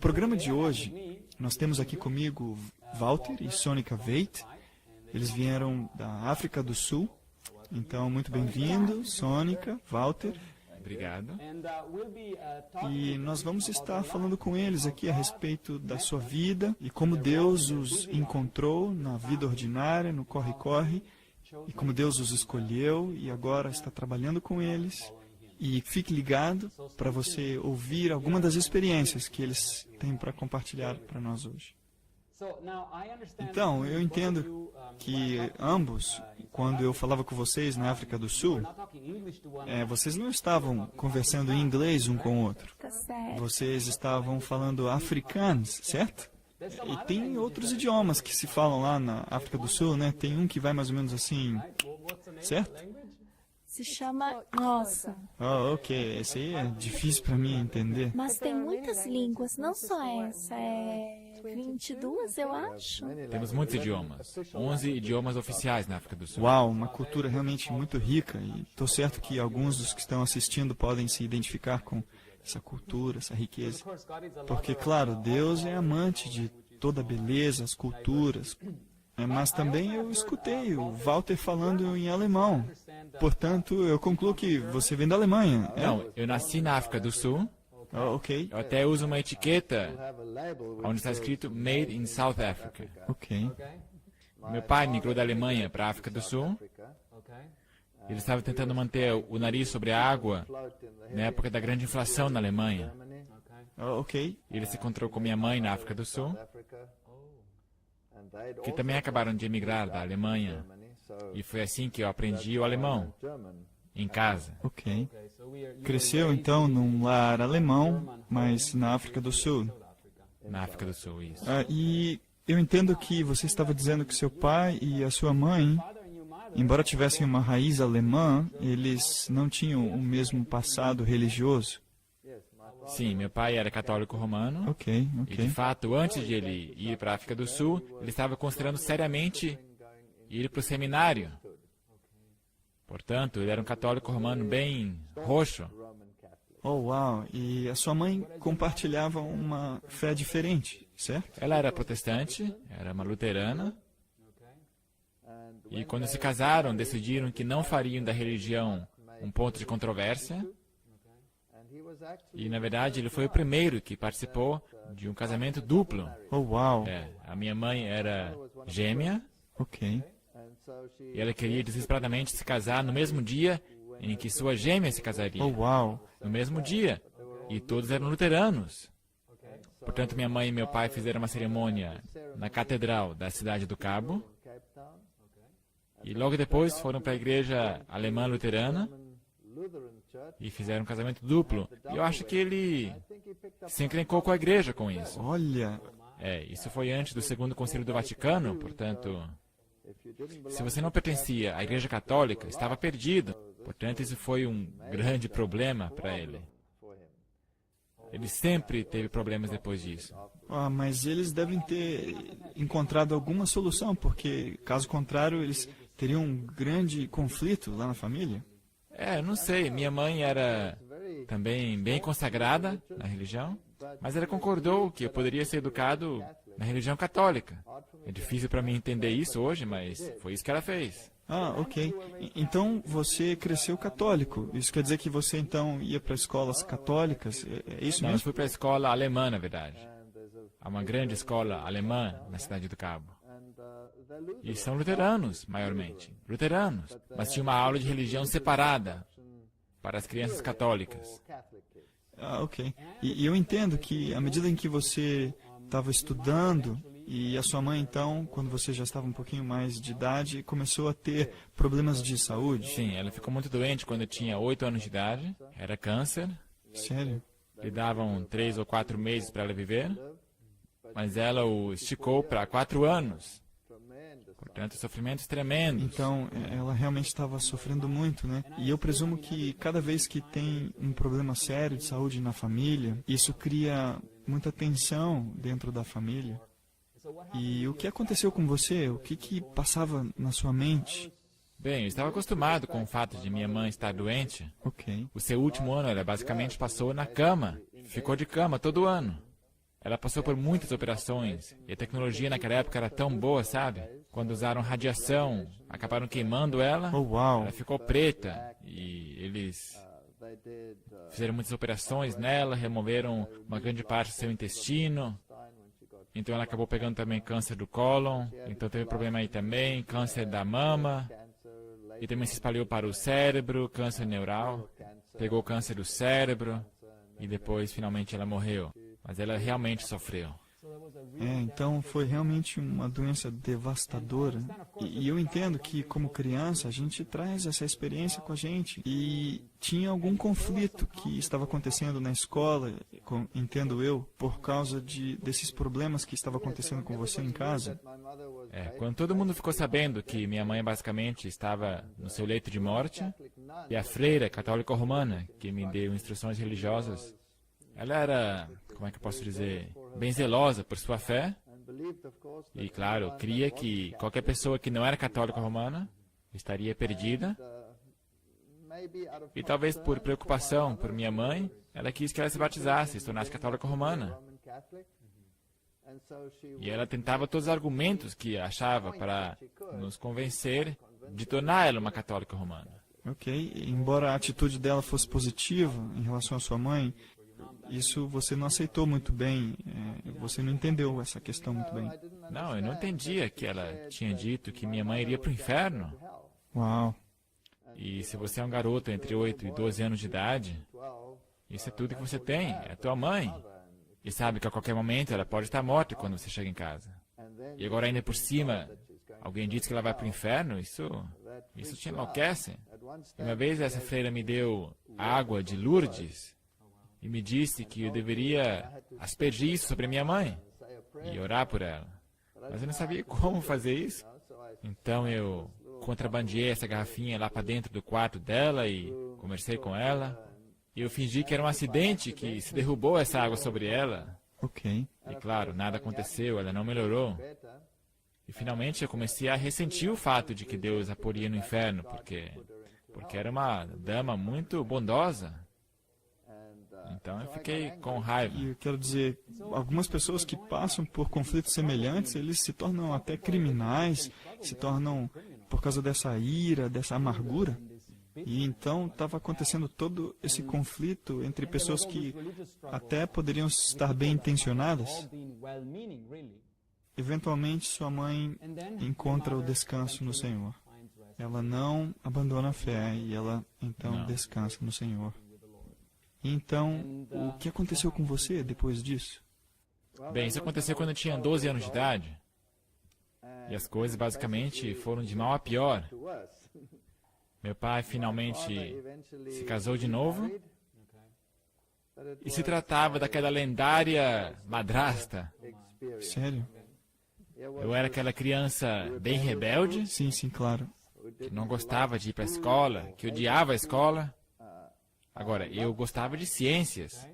programa de hoje, nós temos aqui comigo Walter e Sônica Veit. Eles vieram da África do Sul. Então, muito bem-vindo, Sônica, Walter. Obrigado. E nós vamos estar falando com eles aqui a respeito da sua vida e como Deus os encontrou na vida ordinária, no corre-corre, e como Deus os escolheu e agora está trabalhando com eles. E fique ligado para você ouvir alguma das experiências que eles têm para compartilhar para nós hoje. Então, eu entendo que ambos, quando eu falava com vocês na África do Sul, vocês não estavam conversando em inglês um com o outro. Tá certo. Vocês estavam falando afrikaans, certo? E tem outros idiomas que se falam lá na África do Sul, né? Tem um que vai mais ou menos assim, certo? Se chama Nossa. Oh, ok. Esse aí é difícil para mim entender. Mas tem muitas línguas, não só essa. 22, eu acho. Temos muitos idiomas. 11 idiomas oficiais na África do Sul. Uau, uma cultura realmente muito rica. E estou certo que alguns dos que estão assistindo podem se identificar com essa cultura, essa riqueza. Porque, claro, Deus é amante de toda a beleza, as culturas. Mas também eu escutei o Walter falando em alemão. Portanto, eu concluo que você vem da Alemanha. Não, eu nasci na África do Sul. Oh, ok. Eu até uso uma etiqueta onde está escrito Made in South Africa. Ok. Meu pai migrou da Alemanha para a África do Sul. Ele estava tentando manter o nariz sobre a água na época da grande inflação na Alemanha. Oh, ok. Ele se encontrou com minha mãe na África do Sul, que também acabaram de emigrar da Alemanha. E foi assim que eu aprendi o alemão, em casa. Ok. Cresceu, então, num lar alemão, mas na África do Sul. Na África do Sul, isso. E eu entendo que você estava dizendo que seu pai e a sua mãe, embora tivessem uma raiz alemã, eles não tinham o mesmo passado religioso. Sim, meu pai era católico romano. Ok, E, de fato, antes de ele ir para a África do Sul, ele estava considerando seriamente ir para o seminário. Portanto, ele era um católico romano bem roxo. Oh, uau! E a sua mãe compartilhava uma fé diferente, certo? Ela era protestante, era uma luterana. E quando se casaram, decidiram que não fariam da religião um ponto de controvérsia. E, na verdade, ele foi o primeiro que participou de um casamento duplo. Oh, uau! A minha mãe era gêmea. Ok. E ela queria desesperadamente se casar no mesmo dia em que sua gêmea se casaria. Oh, uau! No mesmo dia. E todos eram luteranos. Portanto, minha mãe e meu pai fizeram uma cerimônia na catedral da cidade do Cabo. E logo depois foram para a igreja alemã luterana e fizeram um casamento duplo. E eu acho que ele se encrencou com a igreja com isso. Olha! Isso foi antes do Segundo Concílio do Vaticano, portanto, se você não pertencia à Igreja Católica, estava perdido. Portanto, isso foi um grande problema para ele. Ele sempre teve problemas depois disso. Mas eles devem ter encontrado alguma solução, porque, caso contrário, eles teriam um grande conflito lá na família. Eu não sei. Minha mãe era também bem consagrada na religião, mas ela concordou que eu poderia ser educado na religião católica. É difícil para mim entender isso hoje, mas foi isso que ela fez. Ok. Então, você cresceu católico. Isso quer dizer que você, então, ia para escolas católicas? É isso Não, eu mesmo? fui para a escola alemã, na verdade. Há uma grande escola alemã na cidade do Cabo. E são luteranos, maiormente. Luteranos. Mas tinha uma aula de religião separada para as crianças católicas. Ok. E eu entendo que, à medida em que você estava estudando, e a sua mãe, então, quando você já estava um pouquinho mais de idade, começou a ter problemas de saúde? Sim, ela ficou muito doente quando eu tinha 8 anos de idade. Era câncer. Sério? Lhe davam 3 ou 4 meses para ela viver. Mas ela o esticou para 4 anos. Portanto, sofrimentos tremendos. Então, ela realmente estava sofrendo muito, né? E eu presumo que cada vez que tem um problema sério de saúde na família, isso cria muita tensão dentro da família. E o que aconteceu com você? O que passava na sua mente? Bem, eu estava acostumado com o fato de minha mãe estar doente. Ok. O seu último ano, ela basicamente passou na cama. Ficou de cama todo ano. Ela passou por muitas operações, e a tecnologia naquela época era tão boa, sabe? Quando usaram radiação, acabaram queimando ela, Oh, uau. ela ficou preta, e eles fizeram muitas operações nela, removeram uma grande parte do seu intestino, então ela acabou pegando também câncer do cólon, então teve problema aí também, câncer da mama, e também se espalhou para o cérebro, câncer neural, pegou câncer do cérebro, e depois finalmente ela morreu. Mas ela realmente sofreu. Então foi realmente uma doença devastadora. E eu entendo que, como criança, a gente traz essa experiência com a gente. E tinha algum conflito que estava acontecendo na escola, entendo eu, por causa desses problemas que estavam acontecendo com você em casa. Quando todo mundo ficou sabendo que minha mãe basicamente estava no seu leito de morte, e a freira católica romana, que me deu instruções religiosas, ela era, como é que eu posso dizer, bem zelosa por sua fé. E, claro, cria que qualquer pessoa que não era católica romana estaria perdida. E talvez por preocupação por minha mãe, ela quis que ela se batizasse, se tornasse católica romana. E ela tentava todos os argumentos que achava para nos convencer de tornar ela uma católica romana. Ok, embora a atitude dela fosse positiva em relação à sua mãe, isso você não aceitou muito bem, você não entendeu essa questão muito bem. Não, eu não entendia que ela tinha dito que minha mãe iria para o inferno. Uau. E se você é um garoto entre 8 e 12 anos de idade, isso é tudo que você tem, é a tua mãe. E sabe que a qualquer momento ela pode estar morta quando você chega em casa. E agora ainda por cima, alguém diz que ela vai para o inferno, isso te enlouquece. E uma vez essa freira me deu água de Lourdes, e me disse que eu deveria aspergir isso sobre a minha mãe e orar por ela. Mas eu não sabia como fazer isso. Então eu contrabandeei essa garrafinha lá para dentro do quarto dela e conversei com ela. E eu fingi que era um acidente, que se derrubou essa água sobre ela. Ok. E claro, nada aconteceu, ela não melhorou. E finalmente eu comecei a ressentir o fato de que Deus a poria no inferno, porque era uma dama muito bondosa. Então eu fiquei com raiva. E eu quero dizer, algumas pessoas que passam por conflitos semelhantes, eles se tornam até criminais, se tornam por causa dessa ira, dessa amargura. E então estava acontecendo todo esse conflito entre pessoas que até poderiam estar bem intencionadas. Eventualmente sua mãe encontra o descanso no Senhor. Ela não abandona a fé e ela então descansa no Senhor. Então, o que aconteceu com você depois disso? Bem, isso aconteceu quando eu tinha 12 anos de idade. E as coisas basicamente foram de mal a pior. Meu pai finalmente se casou de novo. E se tratava daquela lendária madrasta. Sério? Eu era aquela criança bem rebelde, Sim, claro. que não gostava de ir para a escola, que odiava a escola. Agora, eu gostava de ciências.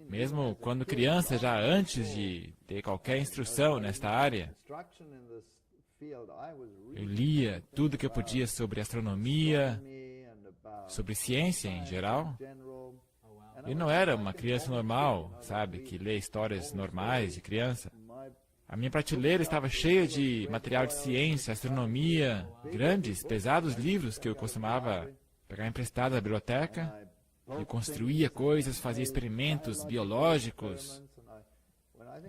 Mesmo quando criança, já antes de ter qualquer instrução nesta área, eu lia tudo que eu podia sobre astronomia, sobre ciência em geral. Eu não era uma criança normal, sabe, que lê histórias normais de criança. A minha prateleira estava cheia de material de ciência, astronomia, grandes, pesados livros que eu costumava pegar emprestado da biblioteca. Eu construía coisas, fazia experimentos biológicos.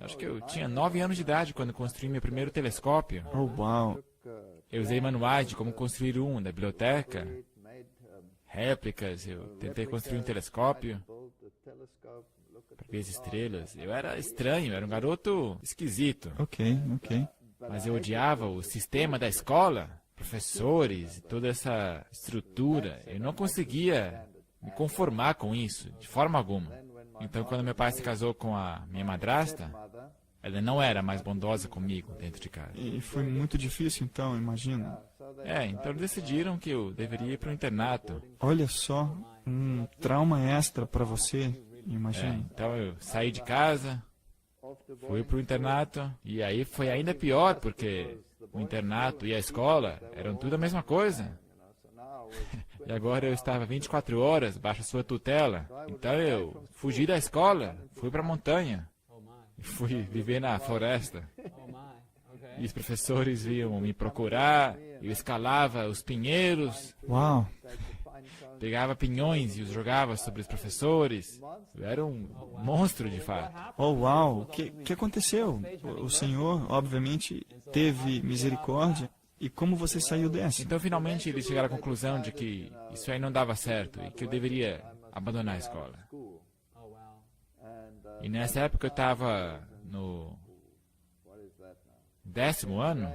Acho que eu tinha 9 anos de idade quando construí meu primeiro telescópio. Oh, uau. Eu usei manuais de como construir um da biblioteca, réplicas, eu tentei construir um telescópio para ver as estrelas. Eu era estranho, era um garoto esquisito. Ok. Mas eu odiava o sistema da escola, professores, toda essa estrutura. Eu não conseguia me conformar com isso, de forma alguma. Então, quando meu pai se casou com a minha madrasta, ela não era mais bondosa comigo dentro de casa. E foi muito difícil, então, imagino. Então eles decidiram que eu deveria ir para o internato. Olha só, um trauma extra para você, imagino. Então eu saí de casa, fui para o internato, e aí foi ainda pior, porque o internato e a escola eram tudo a mesma coisa. E agora eu estava 24 horas baixo sua tutela. Então eu fugi da escola, fui para a montanha. Fui viver na floresta. E os professores vinham me procurar. Eu escalava os pinheiros, Uau! pegava pinhões e os jogava sobre os professores. Eu era um monstro, de fato. Oh, uau! O que aconteceu? O Senhor, obviamente, teve misericórdia. E como você saiu dessa? Então, finalmente, eles chegaram à conclusão de que isso aí não dava certo e que eu deveria abandonar a escola. E nessa época eu estava no 10º ano,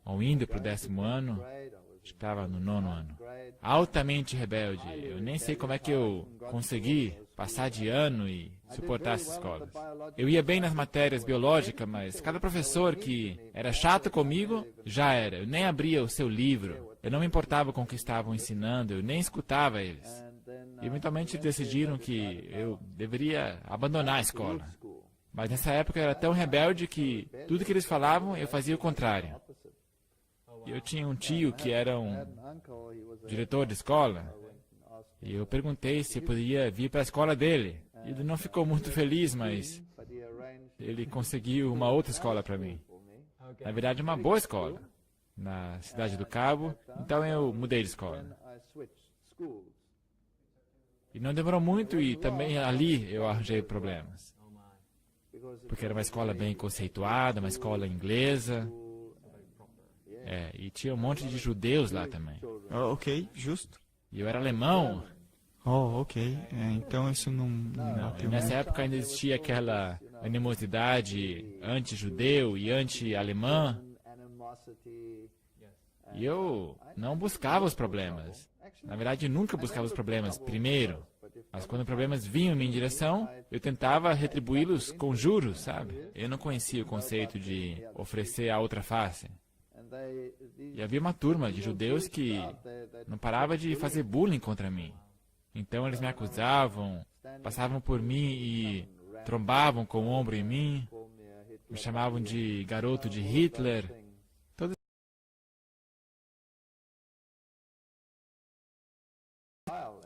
ou indo para o 10º ano, acho que estava no 9º ano. Altamente rebelde. Eu nem sei como é que eu consegui passar de ano e suportar essas escolas. Eu ia bem nas matérias biológicas, mas cada professor que era chato comigo, já era. Eu nem abria o seu livro. Eu não me importava com o que estavam ensinando, eu nem escutava eles. E eventualmente decidiram que eu deveria abandonar a escola. Mas nessa época eu era tão rebelde que tudo que eles falavam eu fazia o contrário. Eu tinha um tio que era um diretor de escola e eu perguntei se eu podia vir para a escola dele. Ele não ficou muito feliz, mas ele conseguiu uma outra escola para mim. Na verdade, uma boa escola, na cidade do Cabo. Então eu mudei de escola. E não demorou muito e também ali eu arranjei problemas. Porque era uma escola bem conceituada, uma escola inglesa. E tinha um monte de judeus lá também. Oh, ok, justo. E eu era alemão. Oh, ok. Então isso não Não, bateu nessa muito. época ainda existia aquela animosidade anti-judeu e anti-alemã. E eu não buscava os problemas. Na verdade, nunca buscava os problemas primeiro. Mas quando problemas vinham em minha direção, eu tentava retribuí-los com juros, sabe? Eu não conhecia o conceito de oferecer a outra face. E havia uma turma de judeus que não parava de fazer bullying contra mim. Então eles me acusavam, passavam por mim e trombavam com o ombro em mim, me chamavam de garoto de Hitler.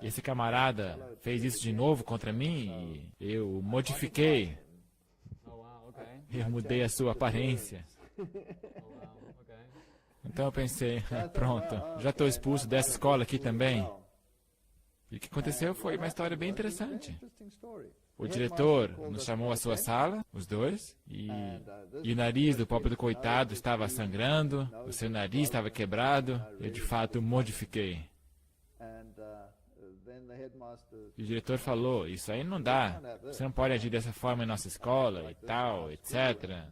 Esse camarada fez isso de novo contra mim e eu modifiquei. Eu mudei a sua aparência. Então eu pensei, pronto, já estou expulso dessa escola aqui também. E o que aconteceu foi uma história bem interessante. O diretor nos chamou à sua sala, os dois, e o nariz do pobre do coitado estava sangrando, o seu nariz estava quebrado, eu de fato modifiquei. E o diretor falou, isso aí não dá, você não pode agir dessa forma em nossa escola e tal, etc.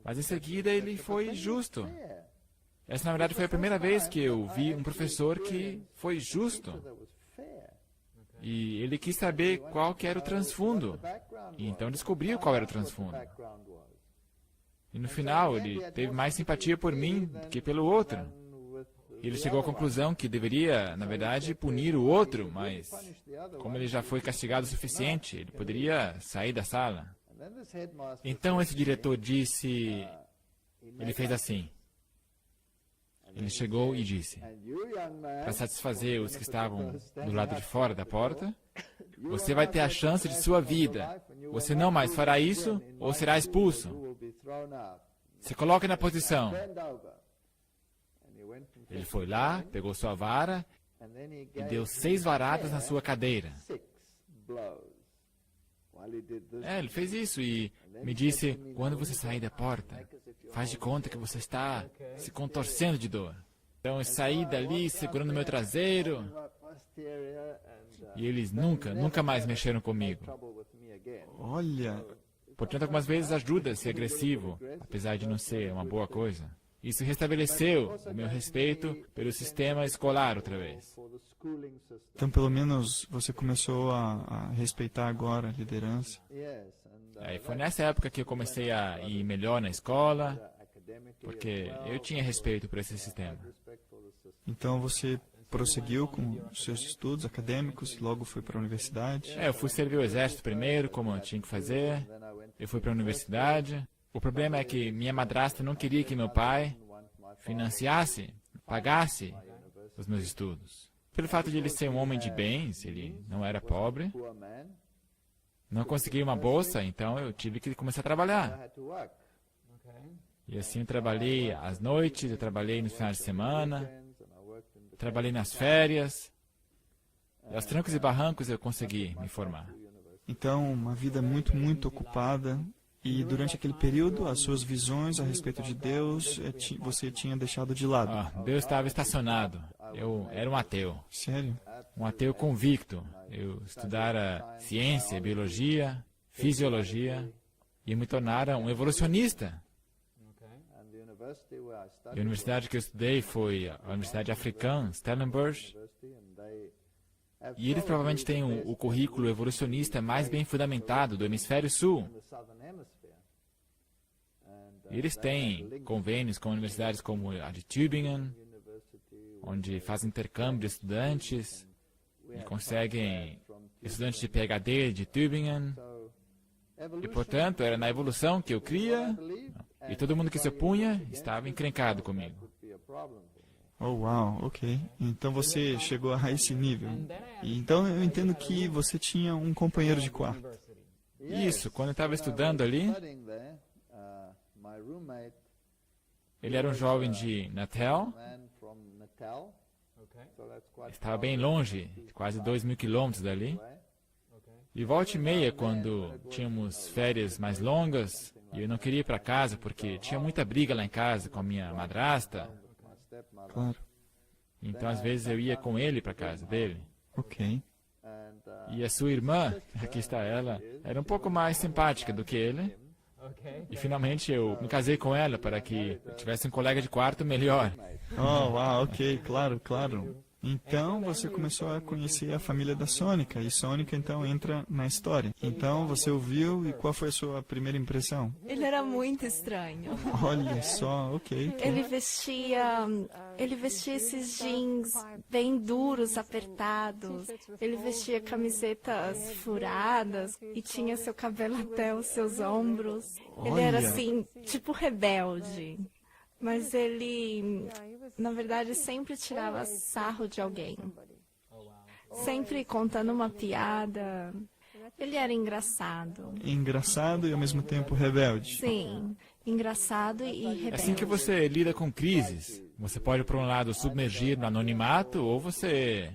Mas em seguida ele foi justo. Essa, na verdade, foi a primeira vez que eu vi um professor que foi justo. E ele quis saber qual que era o transfundo. E então descobriu qual era o transfundo. E no final, ele teve mais simpatia por mim do que pelo outro. E ele chegou à conclusão que deveria, na verdade, punir o outro, mas como ele já foi castigado o suficiente, ele poderia sair da sala. Então esse diretor disse, ele fez assim. Ele chegou e disse, para satisfazer os que estavam do lado de fora da porta, você vai ter a chance de sua vida. Você não mais fará isso ou será expulso. Se coloque na posição. Ele foi lá, pegou sua vara e deu 6 varadas na sua cadeira. Ele fez isso e me disse, quando você sair da porta, faz de conta que você está se contorcendo de dor. Então eu saí dali segurando meu traseiro e eles nunca mais mexeram comigo. Olha, Portanto, algumas vezes ajuda a ser agressivo, apesar de não ser uma boa coisa. Isso restabeleceu o meu respeito pelo sistema escolar outra vez. então pelo menos você começou a respeitar agora a liderança. E foi nessa época que eu comecei a ir melhor na escola, porque eu tinha respeito por esse sistema. Então você prosseguiu com os seus estudos acadêmicos, logo foi para a universidade. Eu fui servir o exército primeiro, como eu tinha que fazer. Eu fui para a universidade. O problema é que minha madrasta não queria que meu pai financiasse, pagasse os meus estudos. Pelo fato de ele ser um homem de bens, ele não era pobre. não consegui uma bolsa, então eu tive que começar a trabalhar. E assim eu trabalhei às noites, eu trabalhei nos finais de semana, trabalhei nas férias. E aos trancos e barrancos eu consegui me formar. Então, uma vida muito, muito ocupada. E durante aquele período, as suas visões a respeito de Deus, você tinha deixado de lado. Deus estava estacionado. Eu era um ateu. Sério? Um ateu convicto. Eu estudara ciência, biologia, fisiologia e me tornara um evolucionista. E a universidade que eu estudei foi a Universidade Africana, Stellenbosch. E eles provavelmente têm o currículo evolucionista mais bem fundamentado do Hemisfério Sul. Eles têm convênios com universidades como a de Tübingen, onde fazem intercâmbio de estudantes e conseguem estudantes de PhD de Tübingen. E, portanto, era na evolução que eu cria, e todo mundo que se opunha estava encrencado comigo. Oh, uau, ok. Então você chegou a esse nível. E então eu entendo que você tinha um companheiro de quarto. Isso, quando eu estava estudando ali, ele era um jovem de Natal, estava bem longe, quase 2.000 quilômetros dali. E volta e meia, quando tínhamos férias mais longas, e eu não queria ir para casa porque tinha muita briga lá em casa com a minha madrasta. Claro. Então, às vezes, eu ia com ele para casa dele. Ok. E a sua irmã, aqui está ela, era um pouco mais simpática do que ele. E, finalmente, eu me casei com ela para que eu tivesse um colega de quarto melhor. Oh, uau, ok, claro, claro. Então você começou a conhecer a família da Sônica, e Sônica então entra na história. Então você ouviu, e qual foi a sua primeira impressão? Ele era muito estranho. Olha só, ok. Ele vestia esses jeans bem duros, apertados. Ele vestia camisetas furadas e tinha seu cabelo até os seus ombros. Ele era Olha. assim, tipo rebelde. Mas ele, na verdade, sempre tirava sarro de alguém. Sempre contando uma piada. Ele era engraçado. Engraçado e ao mesmo tempo rebelde. Sim, engraçado e É rebelde. assim que você lida com crises. Você pode, por um lado, submergir no anonimato, ou você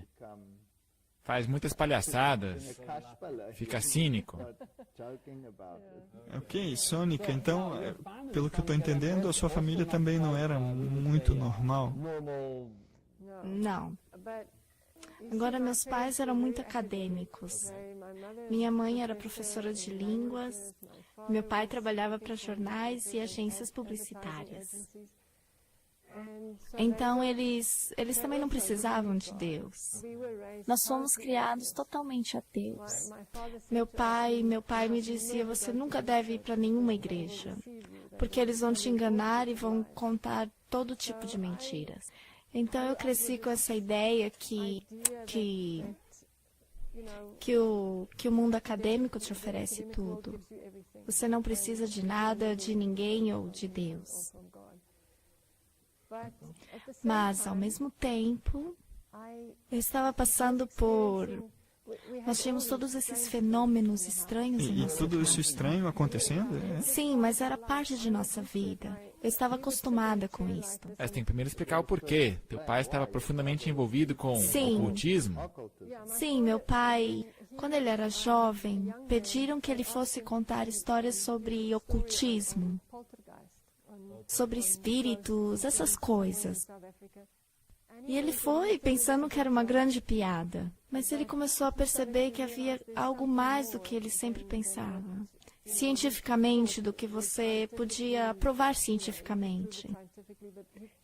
faz muitas palhaçadas, fica cínico. Ok, Sônica, então, pelo que eu estou entendendo, a sua família também não era muito normal. Não. Agora, meus pais eram muito acadêmicos. Minha mãe era professora de línguas. Meu pai trabalhava para jornais e agências publicitárias. Então, eles também não precisavam de Deus. Nós fomos criados totalmente ateus. Meu pai me dizia, você nunca deve ir para nenhuma igreja, porque eles vão te enganar e vão contar todo tipo de mentiras. Então, eu cresci com essa ideia que o mundo acadêmico te oferece tudo. Você não precisa de nada, de ninguém ou de Deus. Mas, ao mesmo tempo, eu estava passando por... Nós tínhamos todos esses fenômenos estranhos em E nossa tudo isso casa. estranho acontecendo? É? Sim, mas era parte de nossa vida. Eu estava acostumada com isso. Você tem que primeiro explicar o porquê. Teu pai estava profundamente envolvido com Sim. ocultismo. Sim, meu pai, quando ele era jovem, pediram que ele fosse contar histórias sobre ocultismo, sobre espíritos, essas coisas. E ele foi pensando que era uma grande piada, mas ele começou a perceber que havia algo mais do que ele sempre pensava. Cientificamente, do que você podia provar cientificamente.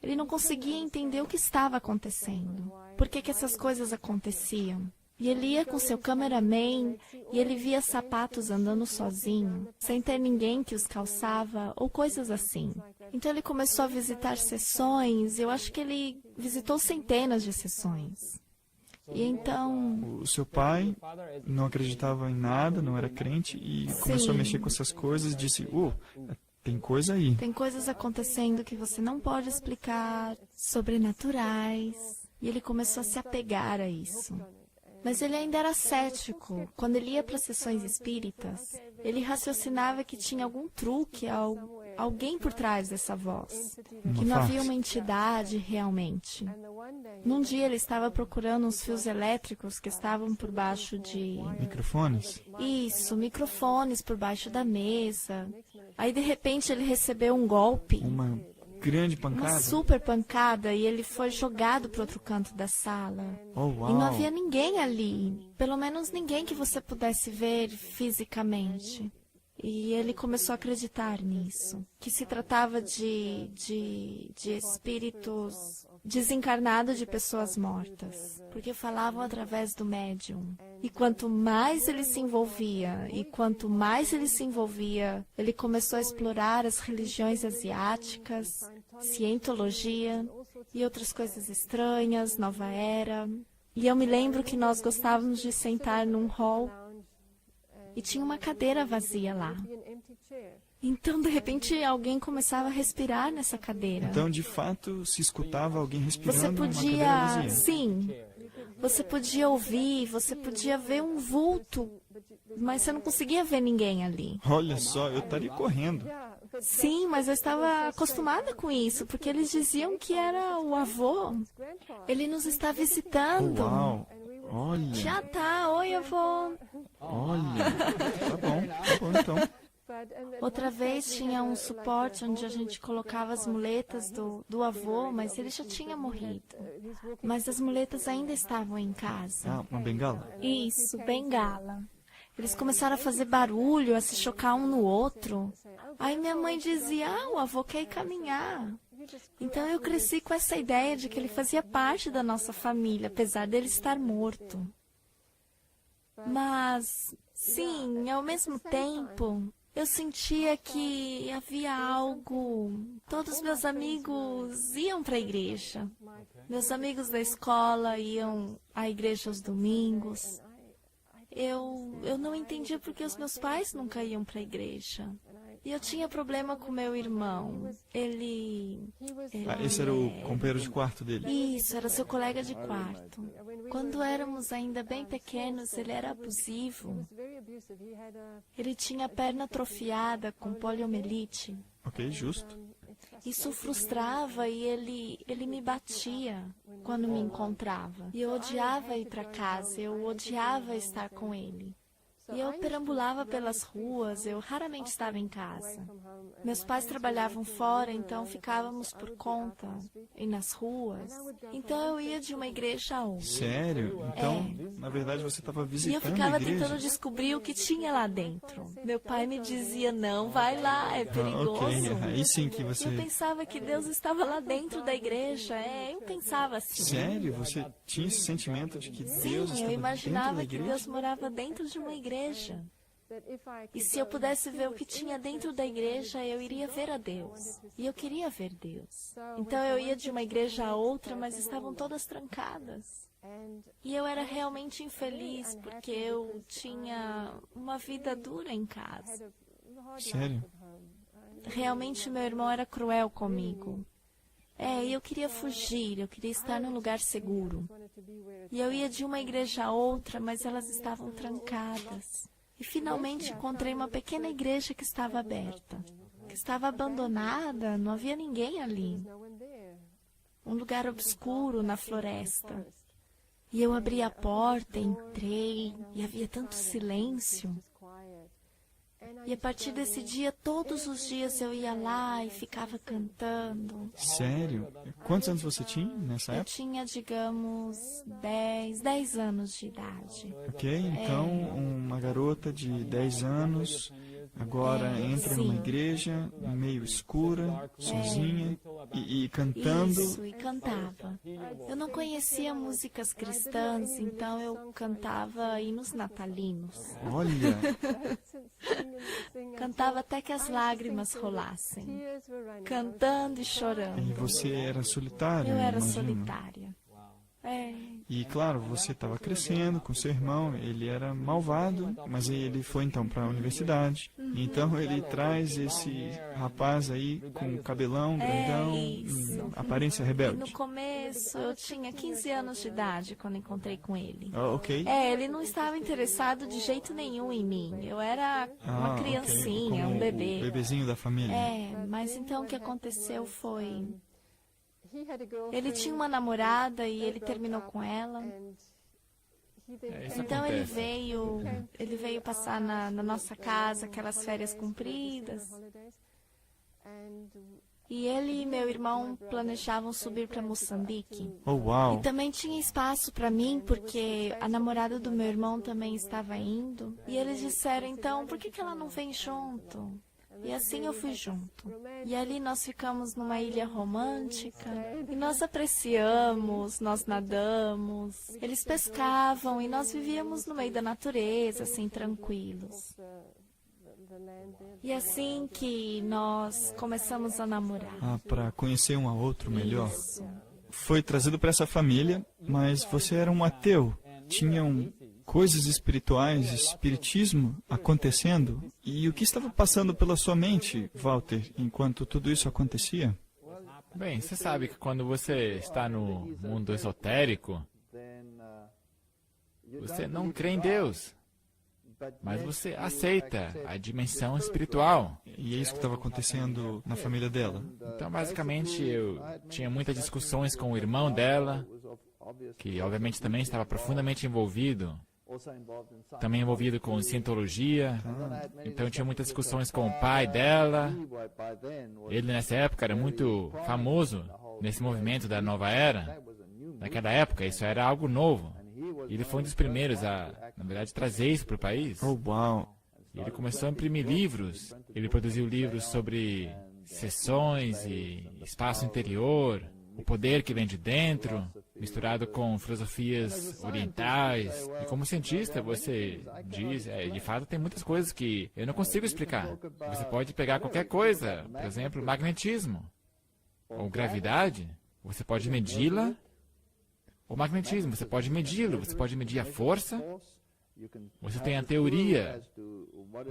Ele não conseguia entender o que estava acontecendo. Por que essas coisas aconteciam? E ele ia com seu cameraman e ele via sapatos andando sozinho, sem ter ninguém que os calçava ou coisas assim. Então ele começou a visitar sessões, eu acho que ele visitou centenas de sessões. E então... O seu pai não acreditava em nada, não era crente, e começou a Sim. mexer com essas coisas e disse, tem coisa aí. Tem coisas acontecendo que você não pode explicar, sobrenaturais. E ele começou a se apegar a isso. Mas ele ainda era cético. Quando ele ia para sessões espíritas, ele raciocinava que tinha algum truque, alguém por trás dessa voz, que não havia uma entidade realmente. Num dia ele estava procurando uns fios elétricos que estavam por baixo de... Microfones? Isso, microfones por baixo da mesa. Aí de repente ele recebeu um golpe. Uma grande pancada? Uma super pancada, e ele foi jogado para outro canto da sala. Oh, uau. E não havia ninguém ali, pelo menos ninguém que você pudesse ver fisicamente. E ele começou a acreditar nisso, que se tratava de espíritos desencarnados de pessoas mortas, porque falavam através do médium. E quanto mais ele se envolvia, ele começou a explorar as religiões asiáticas, cientologia e outras coisas estranhas, nova era. E eu me lembro que nós gostávamos de sentar num hall e tinha uma cadeira vazia lá. Então, de repente, alguém começava a respirar nessa cadeira. Então, de fato, se escutava alguém respirando Você numa cadeira vazia. sim, você podia ouvir, você podia ver um vulto, mas você não conseguia ver ninguém ali. Olha só, eu estaria correndo. Sim, mas eu estava acostumada com isso, porque eles diziam que era o avô. Ele nos está visitando. Uau, olha. Já tá, oi avô. Olha, tá bom então. Outra vez tinha um suporte onde a gente colocava as muletas do avô, mas ele já tinha morrido. Mas as muletas ainda estavam em casa. Ah, uma bengala? Isso, bengala. Eles começaram a fazer barulho, a se chocar um no outro. Aí minha mãe dizia, o avô quer ir caminhar. Então eu cresci com essa ideia de que ele fazia parte da nossa família, apesar dele estar morto. Mas, sim, ao mesmo tempo, eu sentia que havia algo... Todos meus amigos iam para a igreja. Meus amigos da escola iam à igreja aos domingos. Eu não entendia porque os meus pais nunca iam para a igreja. E eu tinha problema com meu irmão. Esse era o companheiro de quarto dele? Isso, era seu colega de quarto. Quando éramos ainda bem pequenos, ele era abusivo. Ele tinha a perna atrofiada com poliomielite. Ok, justo. Isso frustrava e ele me batia quando me encontrava. E eu odiava ir para casa, eu odiava estar com ele. E eu perambulava pelas ruas, eu raramente estava em casa. Meus pais trabalhavam fora, então ficávamos por conta, e nas ruas. Então eu ia de uma igreja a outra. Sério? Então, na verdade, você estava E eu visitando a ficava igreja? tentando descobrir o que tinha lá dentro. Meu pai me dizia, não, vai lá, é perigoso. Ok, aí sim que você... Eu pensava que Deus estava lá dentro da igreja. Eu pensava assim. Sério? Você tinha esse sentimento de que Deus Sim, estava eu dentro da imaginava que igreja? Deus morava dentro de uma igreja. E se eu pudesse ver o que tinha dentro da igreja, eu iria ver a Deus. E eu queria ver Deus. Então eu ia de uma igreja a outra, mas estavam todas trancadas. E eu era realmente infeliz, porque eu tinha uma vida dura em casa. Sério? Realmente meu irmão era cruel comigo. E eu queria fugir, eu queria estar num lugar seguro. E eu ia de uma igreja a outra, mas elas estavam trancadas. E finalmente encontrei uma pequena igreja que estava aberta, que estava abandonada, não havia ninguém ali. Um lugar obscuro na floresta. E eu abri a porta, entrei, e havia tanto silêncio. E a partir desse dia, todos os dias eu ia lá e ficava cantando. Sério? Quantos anos você tinha nessa Eu época? tinha, digamos, 10 anos de idade. Ok, então uma garota de 10 anos agora entra sim. numa igreja meio escura, sozinha e cantando. Isso, e cantava. Eu não conhecia músicas cristãs, então eu cantava hinos natalinos. Olha, Cantava até que as lágrimas rolassem. Cantando e chorando. e você era solitária, Eu era imagino. solitária. E claro, você estava crescendo com seu irmão, ele era malvado, mas aí ele foi então para a universidade. Então ele traz esse rapaz aí com cabelão grandão, Isso. aparência E no rebelde. começo, eu tinha 15 anos de idade quando encontrei com ele. Ok. Ele não estava interessado de jeito nenhum em mim. Eu era uma Ok. criancinha, Como um o bebê. bebezinho da família. Mas então o que aconteceu foi... Ele tinha uma namorada e ele terminou com ela. Isso Então acontece. ele veio passar na nossa casa, aquelas férias compridas. E ele e meu irmão planejavam subir para Moçambique. Oh, uau. E também tinha espaço para mim, porque a namorada do meu irmão também estava indo. E eles disseram, então, por que ela não vem junto? E assim eu fui junto. E ali nós ficamos numa ilha romântica. E nós apreciamos, nós nadamos. Eles pescavam e nós vivíamos no meio da natureza, assim, tranquilos. E assim que nós começamos a namorar. Para conhecer um ao outro melhor. Isso. Foi trazido para essa família, mas você era um ateu. Tinham coisas espirituais, espiritismo acontecendo. E o que estava passando pela sua mente, Walter, enquanto tudo isso acontecia? Bem, você sabe que quando você está no mundo esotérico, você não crê em Deus, mas você aceita a dimensão espiritual. E é isso que estava acontecendo na família dela. Então, basicamente, eu tinha muitas discussões com o irmão dela, que obviamente também estava profundamente envolvido, também envolvido com cientologia. Então, eu tinha muitas discussões com o pai dela. Ele, nessa época, era muito famoso nesse movimento da nova era. Naquela época, isso era algo novo. E ele foi um dos primeiros a, na verdade, trazer isso para o país. Oh, uau. E ele começou a imprimir livros. Ele produziu livros sobre sessões e espaço interior, o poder que vem de dentro, misturado com filosofias orientais. E como cientista, você diz, de fato, tem muitas coisas que eu não consigo explicar. Você pode pegar qualquer coisa, por exemplo, magnetismo ou gravidade, você pode medi-la. O magnetismo, você pode medi-lo, você pode medir a força. Você tem a teoria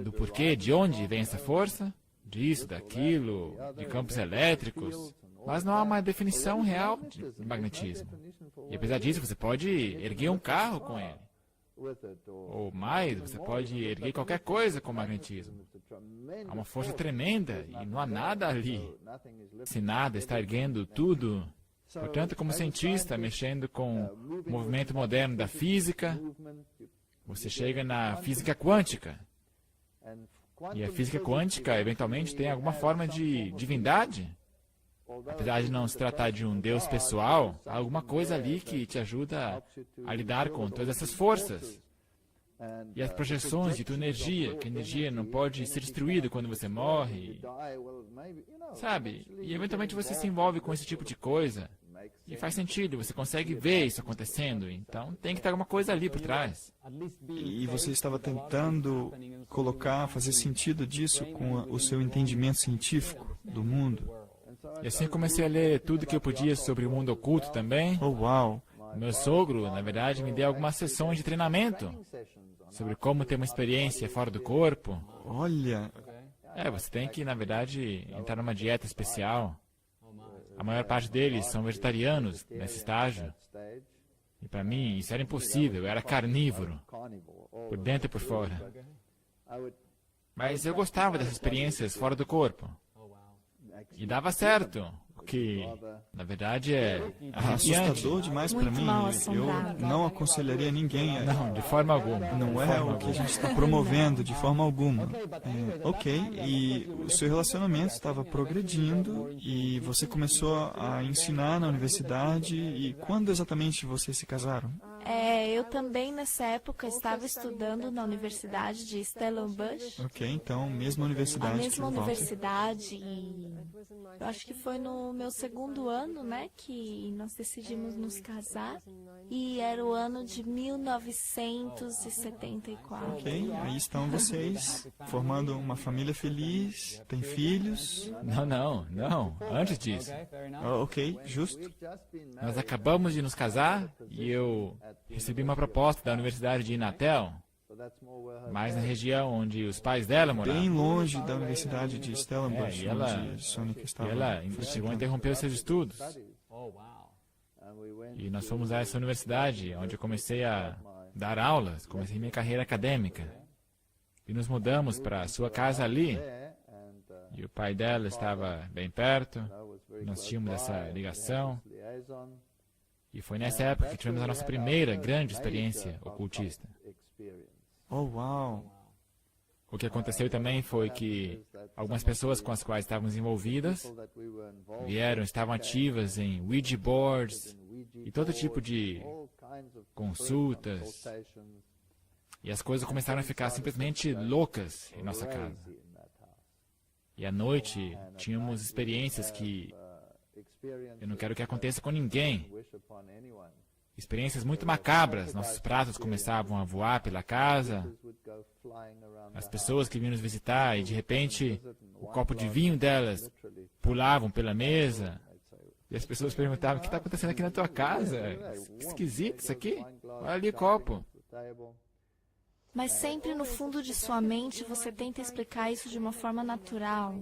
do porquê, de onde vem essa força, disso, daquilo, de campos elétricos, mas não há uma definição real de magnetismo. E apesar disso, você pode erguer um carro com ele. Ou mais, você pode erguer qualquer coisa com magnetismo. Há uma força tremenda e não há nada ali. Se nada está erguendo tudo. Portanto, como cientista, mexendo com o movimento moderno da física, você chega na física quântica. E a física quântica, eventualmente, tem alguma forma de divindade. Apesar de não se tratar de um Deus pessoal, há alguma coisa ali que te ajuda a lidar com todas essas forças. E as projeções de tua energia, que a energia não pode ser destruída quando você morre. Sabe? E eventualmente você se envolve com esse tipo de coisa. E faz sentido, você consegue ver isso acontecendo. Então tem que ter alguma coisa ali por trás. E você estava tentando fazer sentido disso com o seu entendimento científico do mundo. E assim eu comecei a ler tudo que eu podia sobre o mundo oculto também. Oh, uau. Meu sogro, na verdade, me deu algumas sessões de treinamento sobre como ter uma experiência fora do corpo. Olha, Você tem que, na verdade, entrar numa dieta especial. A maior parte deles são vegetarianos nesse estágio. E para mim, isso era impossível. Eu era carnívoro, por dentro e por fora. Mas eu gostava dessas experiências fora do corpo. E dava certo. O que, na verdade, é arrepiante. assustador demais para Muito mim. mal Eu assombrado. não aconselharia ninguém. Não, de forma alguma. Não é o que a gente está promovendo de forma alguma. Ok, e o seu relacionamento estava progredindo e você começou a ensinar na universidade. E quando exatamente vocês se casaram? Eu também, nessa época, estava estudando na Universidade de Stellenbosch. Ok, então, mesma A universidade que mesma o Walter. universidade. E eu acho que foi no meu segundo ano, né, que nós decidimos nos casar. E era o ano de 1974. Ok, aí estão vocês formando uma família feliz, tem filhos. Não. Antes disso. Ok, justo. Nós acabamos de nos casar e eu recebi uma proposta da Universidade de Inatel mais na região onde os pais dela moravam. Bem longe da Universidade de Stellenbosch, e ela- onde Sônica estava. E ela chegou a interromper seus estudos. Oh, wow. E nós fomos a essa universidade, onde eu comecei a dar aulas, comecei minha carreira acadêmica. E nos mudamos para a sua casa ali. E o pai dela estava bem perto. Nós tínhamos essa ligação. E foi nessa época que tivemos a nossa primeira grande experiência ocultista. Oh, uau! O que aconteceu também foi que algumas pessoas com as quais estávamos envolvidas vieram, estavam ativas em Ouija boards e todo tipo de consultas. E as coisas começaram a ficar simplesmente loucas em nossa casa. E à noite tínhamos experiências que eu não quero que aconteça com ninguém. Experiências muito macabras. Nossos pratos começavam a voar pela casa. As pessoas que vinham nos visitar e de repente o copo de vinho delas pulavam pela mesa. E as pessoas perguntavam: o que está acontecendo aqui na tua casa? Que esquisito isso aqui. Olha ali o copo. Mas sempre no fundo de sua mente você tenta explicar isso de uma forma natural.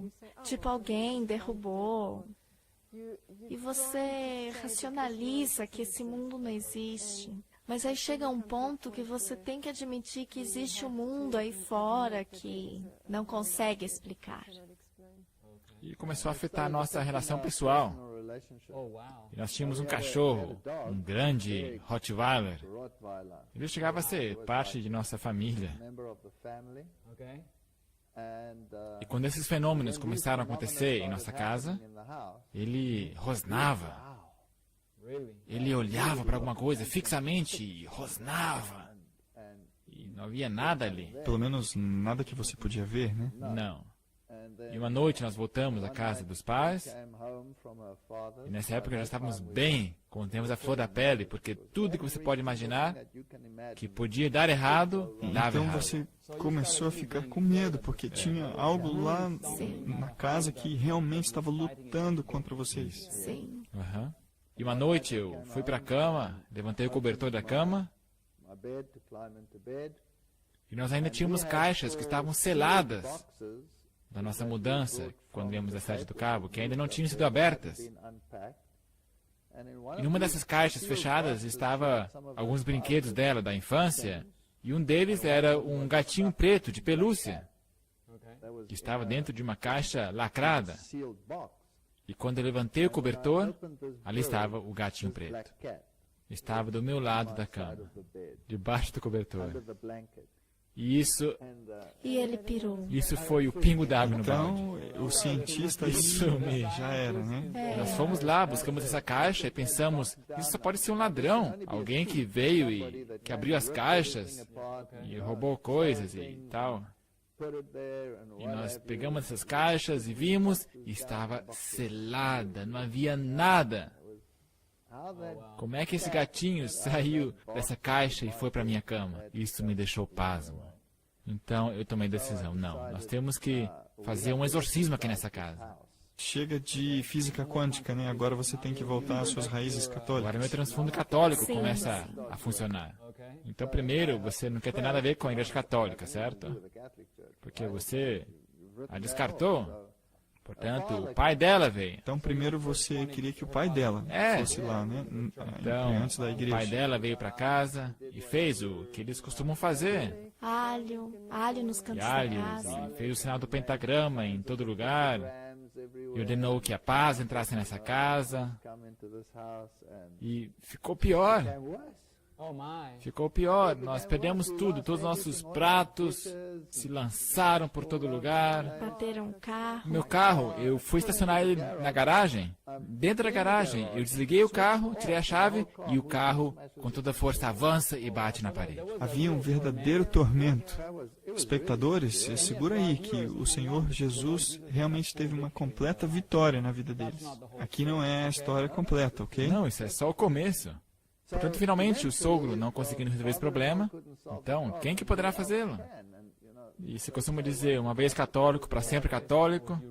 Tipo, alguém derrubou. E você racionaliza que esse mundo não existe. Mas aí chega um ponto que você tem que admitir que existe um mundo aí fora que não consegue explicar. E começou a afetar a nossa relação pessoal. Oh, wow. E nós tínhamos um cachorro, um grande Rottweiler. Ele chegava a ser parte de nossa família. Okay. E quando esses fenômenos começaram a acontecer em nossa casa, ele rosnava. Really? Ele olhava para alguma coisa fixamente e rosnava. E não havia nada ali. Pelo menos nada que você podia ver, né? Não. E uma noite nós voltamos à casa dos pais. E nessa época já estávamos bem, contemos a flor da pele, porque tudo que você pode imaginar que podia dar errado, dava Então errado. você começou a ficar com medo, porque tinha algo lá na casa que realmente estava lutando contra vocês. Sim. Aham. E uma noite eu fui para a cama, levantei o cobertor da cama, e nós ainda tínhamos caixas que estavam seladas da nossa mudança, quando viemos da cidade do Cabo, que ainda não tinham sido abertas. E numa dessas caixas fechadas estava alguns brinquedos dela da infância, e um deles era um gatinho preto de pelúcia, que estava dentro de uma caixa lacrada. E quando eu levantei o cobertor, ali estava o gatinho preto. Estava do meu lado da cama, debaixo do cobertor. E E ele pirou. isso foi o pingo d'água no balde. Então, o cientista aí Isso mesmo. já era, né? Nós fomos lá, buscamos essa caixa e pensamos, isso só pode ser um ladrão. Alguém que veio e que abriu as caixas e roubou coisas e tal. E nós pegamos essas caixas e vimos, e estava selada, não havia nada. Como é que esse gatinho saiu dessa caixa e foi para minha cama? Isso me deixou pasmo. Então eu tomei decisão, não, nós temos que fazer um exorcismo aqui nessa casa. Chega de física quântica, né? Agora você tem que voltar às suas raízes Agora católicas. meu transfundo católico Sim. começa a funcionar. Okay. Então primeiro, você não quer ter nada a ver com a igreja católica, certo? Porque você a descartou. Portanto, o pai dela veio. Então, primeiro você queria que o pai dela fosse lá, né? Então, Antes da o igreja. pai dela veio para casa e fez o que eles costumam fazer. Alho nos E cantos da alhos, casa. e fez o sinal do pentagrama em todo lugar. E ordenou que a paz entrasse nessa casa. E ficou pior. Oh, my. Ficou pior. Nós perdemos tudo. Todos os nossos pratos se lançaram por todo lugar. Bateram o carro. Meu carro, eu fui estacionar ele na garagem. Dentro da garagem, eu desliguei o carro, tirei a chave e o carro, com toda força, avança e bate na parede. Havia um verdadeiro tormento. Espectadores, segura aí que o Senhor Jesus realmente teve uma completa vitória na vida deles. Aqui não é a história completa, ok? Não, isso é só o começo. Portanto, finalmente, o sogro não conseguindo resolver esse problema, então, quem que poderá fazê-lo? E se costuma dizer, uma vez católico, para sempre católico.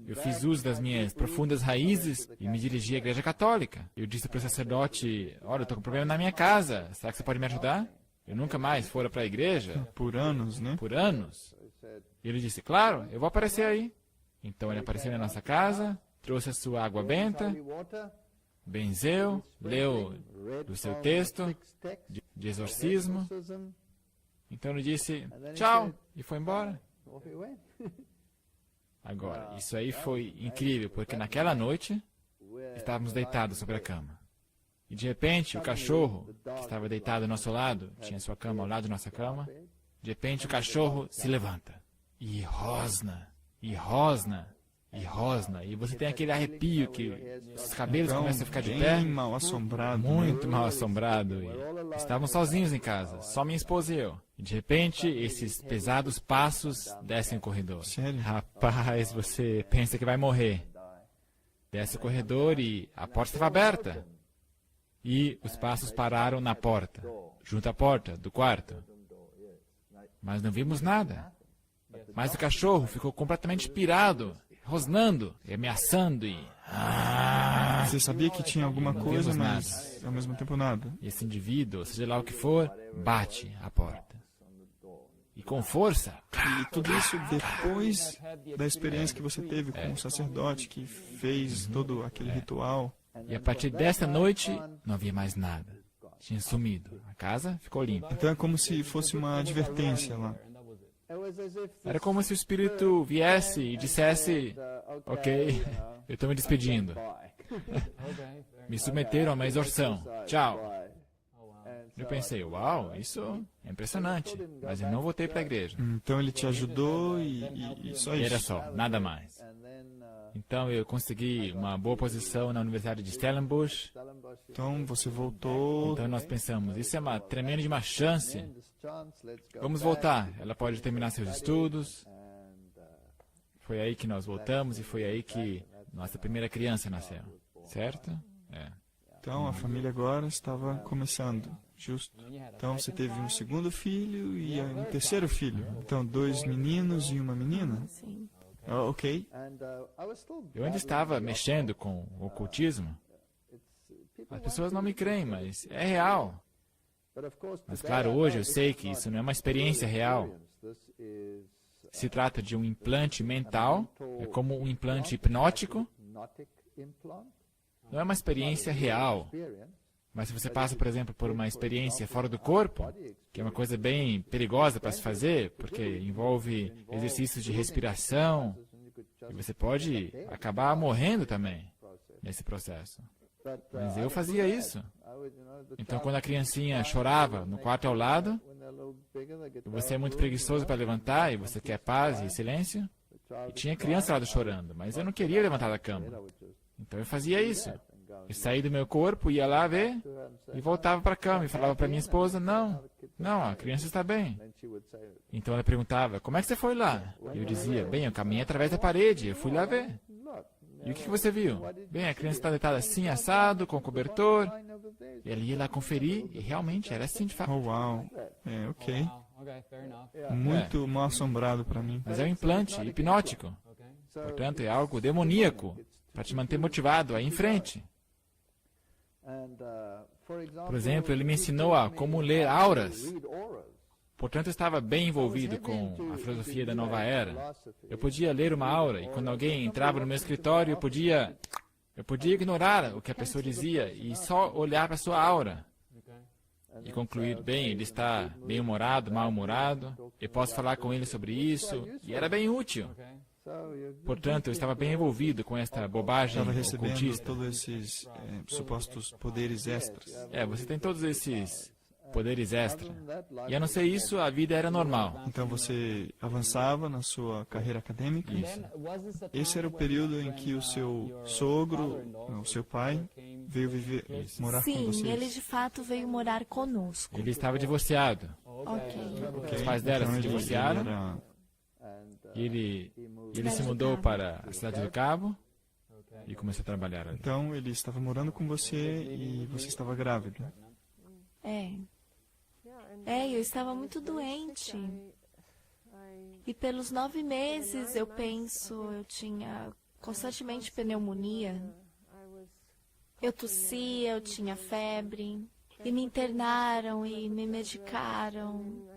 Eu fiz uso das minhas profundas raízes e me dirigi à igreja católica. Eu disse para o sacerdote, olha, eu estou com um problema na minha casa, será que você pode me ajudar? eu nunca mais fora para a igreja Por anos, né? por anos. E ele disse, claro, eu vou aparecer aí. Então ele apareceu na nossa casa, trouxe a sua água benta, benzeu, leu do seu texto de exorcismo. Então ele disse, tchau, e foi embora. Agora, isso aí foi incrível, porque naquela noite estávamos deitados sobre a cama. E de repente, o cachorro, que estava deitado ao nosso lado, tinha sua cama ao lado da nossa cama, de repente o cachorro se levanta. E rosna, e rosna, e rosna. E você tem aquele arrepio que os cabelos Então, começam a ficar de pé. bem mal assombrado. né? Muito mal assombrado. E estávamos sozinhos em casa, só minha esposa e eu. E de repente, esses pesados passos descem o corredor. Sério? Rapaz, você pensa que vai morrer. Desce o corredor e a porta estava aberta. E os passos pararam na porta, junto à porta do quarto. Mas não vimos nada. Mas o cachorro ficou completamente pirado, rosnando, e ameaçando e... Você sabia que tinha alguma Não coisa, vimos mas ao mesmo tempo nada. E esse indivíduo, seja lá o que for, bate a porta. E com força. E tudo isso depois da experiência que você teve com o sacerdote que fez todo aquele ritual. E a partir desta noite, não havia mais nada. Tinha sumido. A casa ficou limpa. Então é como se fosse uma advertência lá. Era como se o espírito viesse e dissesse, ok, eu estou me despedindo. Me submeteram a uma exorção. Tchau. Eu pensei, uau, isso é impressionante. Mas eu não voltei para a igreja. Então ele te ajudou e só E era isso. só, nada mais. Então eu consegui uma boa posição na Universidade de Stellenbosch. Então você voltou. Então nós pensamos, isso é uma tremenda de uma chance. Vamos voltar. Ela pode terminar seus estudos. Foi aí que nós voltamos e foi aí que nossa primeira criança nasceu. Certo? É. Então a família agora estava começando. Justo. Então você teve um segundo filho e um terceiro filho. Então 2 meninos e uma menina. Sim. Ok. Eu ainda estava mexendo com o ocultismo. As pessoas não me creem, mas é real. Mas claro, hoje eu sei que isso não é uma experiência real. Se trata de um implante mental, é como um implante hipnótico. Não é uma experiência real. Mas se você passa, por exemplo, por uma experiência fora do corpo, que é uma coisa bem perigosa para se fazer, porque envolve exercícios de respiração, e você pode acabar morrendo também nesse processo. Mas eu fazia isso. Então, quando a criancinha chorava no quarto ao lado, e você é muito preguiçoso para levantar, e você quer paz e silêncio, e tinha criança lá chorando, mas eu não queria levantar da cama. Então eu fazia isso. Eu saí do meu corpo, ia lá ver, e voltava para a cama e falava para minha esposa, não, a criança está bem. Então ela perguntava, como é que você foi lá? E eu dizia, bem, eu caminhei através da parede, eu fui lá ver. E o que você viu? Bem, a criança está deitada assim, assado, com cobertor. E ela ia lá conferir, e realmente era assim de fato. Oh, uau. É, ok. Muito mal assombrado para mim. Mas é um implante hipnótico. Portanto, é algo demoníaco, para te manter motivado a ir em frente. Por exemplo, ele me ensinou a como ler auras. Portanto, eu estava bem envolvido com a filosofia da nova era. Eu podia ler uma aura e quando alguém entrava no meu escritório, eu podia ignorar o que a pessoa dizia e só olhar para a sua aura. E concluir, bem, ele está bem-humorado, mal-humorado, eu posso falar com ele sobre isso, e era bem útil. Portanto, eu estava bem envolvido com esta bobagem Estava recebendo ocultista. todos esses supostos poderes extras. Você tem todos esses poderes extra. E a não ser isso, a vida era normal. Então você avançava na sua carreira acadêmica. Isso. Esse era o período em que o seu sogro, o seu pai, veio morar com Sim, vocês. ele de fato veio morar conosco. Ele estava divorciado. Ok. Os pais dela Então se ele divorciaram. era- E ele se mudou para a cidade do Cabo e começou a trabalhar ali. Então ele estava morando com você e você estava grávida. Eu estava muito doente. E pelos 9 meses, eu penso, eu tinha constantemente pneumonia. Eu tossia, eu tinha febre. E me internaram e me medicaram.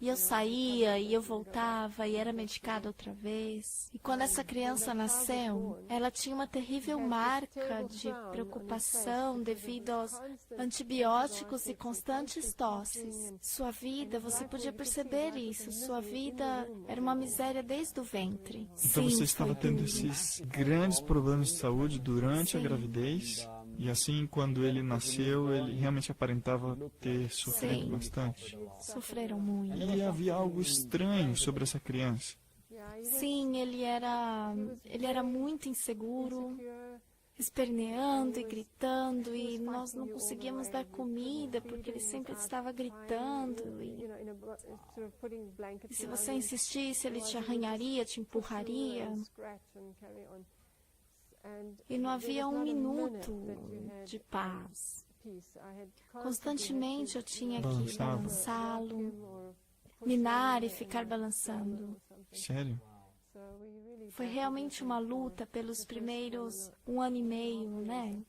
E eu saía e eu voltava e era medicada outra vez. E quando essa criança nasceu, ela tinha uma terrível marca de preocupação devido aos antibióticos e constantes tosses. Sua vida, você podia perceber isso, sua vida era uma miséria desde o ventre. Então você Sim, estava foi tendo duro. esses grandes problemas de saúde durante a Sim. gravidez, e assim, quando ele nasceu, ele realmente aparentava ter sofrido Sim. bastante. Sofreram muito. E havia algo estranho sobre essa criança. Sim, ele era muito inseguro, esperneando e gritando, e nós não conseguíamos dar comida porque ele sempre estava gritando. E se você insistisse, ele te arranharia, te empurraria. E não havia um minuto de paz. Constantemente eu tinha que Balançava. balançá-lo, minar e ficar balançando. Sério? Foi realmente uma luta pelos primeiros 1 ano e meio, né?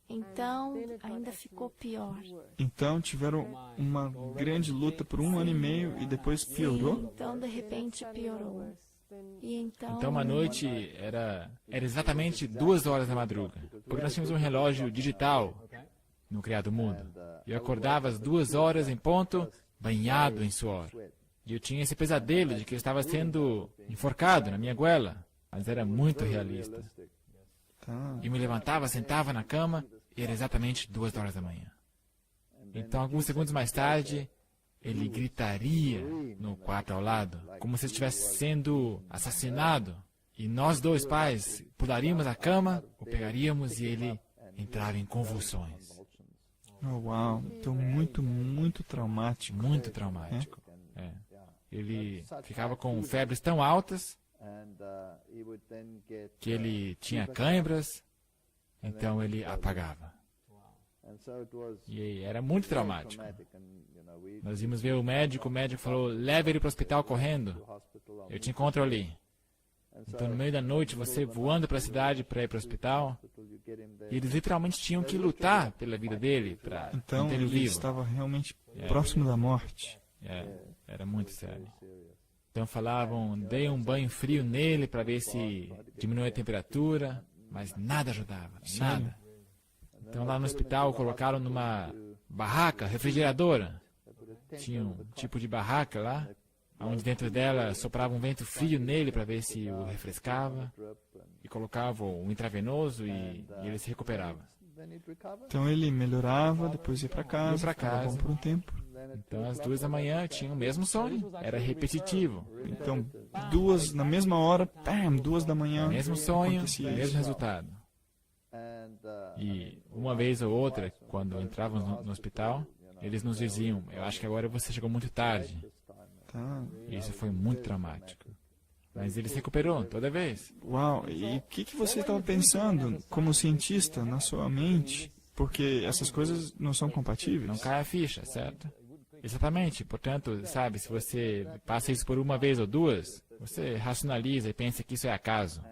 Então, ainda ficou pior. Então tiveram uma grande luta por 1 ano e meio e depois Sim, piorou? então de repente piorou. E Então uma noite era exatamente 2 horas da madruga, porque nós tínhamos um relógio digital no criado mudo. E eu acordava às 2 horas em ponto, banhado em suor. E eu tinha esse pesadelo de que eu estava sendo enforcado na minha goela, mas era muito realista. Tá. E me levantava, sentava na cama, e era exatamente 2 horas da manhã. Então, alguns segundos mais tarde, ele gritaria no quarto ao lado, como se estivesse sendo assassinado. E nós dois pais pularíamos a cama, o pegaríamos e ele entrava em convulsões. Oh, uau, então muito traumático. Muito traumático. É. Ele ficava com febres tão altas que ele tinha cãibras, então ele apagava. E era muito traumático. Nós íamos ver o médico falou, leve ele para o hospital correndo, eu te encontro ali. Então, no meio da noite, você voando para a cidade para ir para o hospital, e eles literalmente tinham que lutar pela vida dele, para Então manter ele ele vivo. estava realmente próximo da morte. Era muito sério. Então falavam, dei um banho frio nele para ver se diminui a temperatura, mas nada ajudava, nada. Então lá no hospital colocaram numa barraca refrigeradora. Tinha um tipo de barraca lá, onde dentro dela soprava um vento frio nele para ver se o refrescava. E colocavam um intravenoso e ele se recuperava. Então ele melhorava, depois ia para casa, Ia pra ficava casa. bom por um tempo. Então às 2 da manhã eu tinha o mesmo sonho, era repetitivo. Então, na mesma hora, 2 da manhã, Mesmo sonho, acontecia mesmo isso. resultado. E uma vez ou outra, quando entrávamos no hospital, eles nos diziam, eu acho que agora você chegou muito tarde. Tá. E isso foi muito traumático. Mas ele se recuperou toda vez. Uau, e o que você estava pensando como cientista na sua mente? Porque essas coisas não são compatíveis. Não cai a ficha, certo? Exatamente. Portanto, sabe, se você passa isso por uma vez ou duas, você racionaliza e pensa que isso é acaso.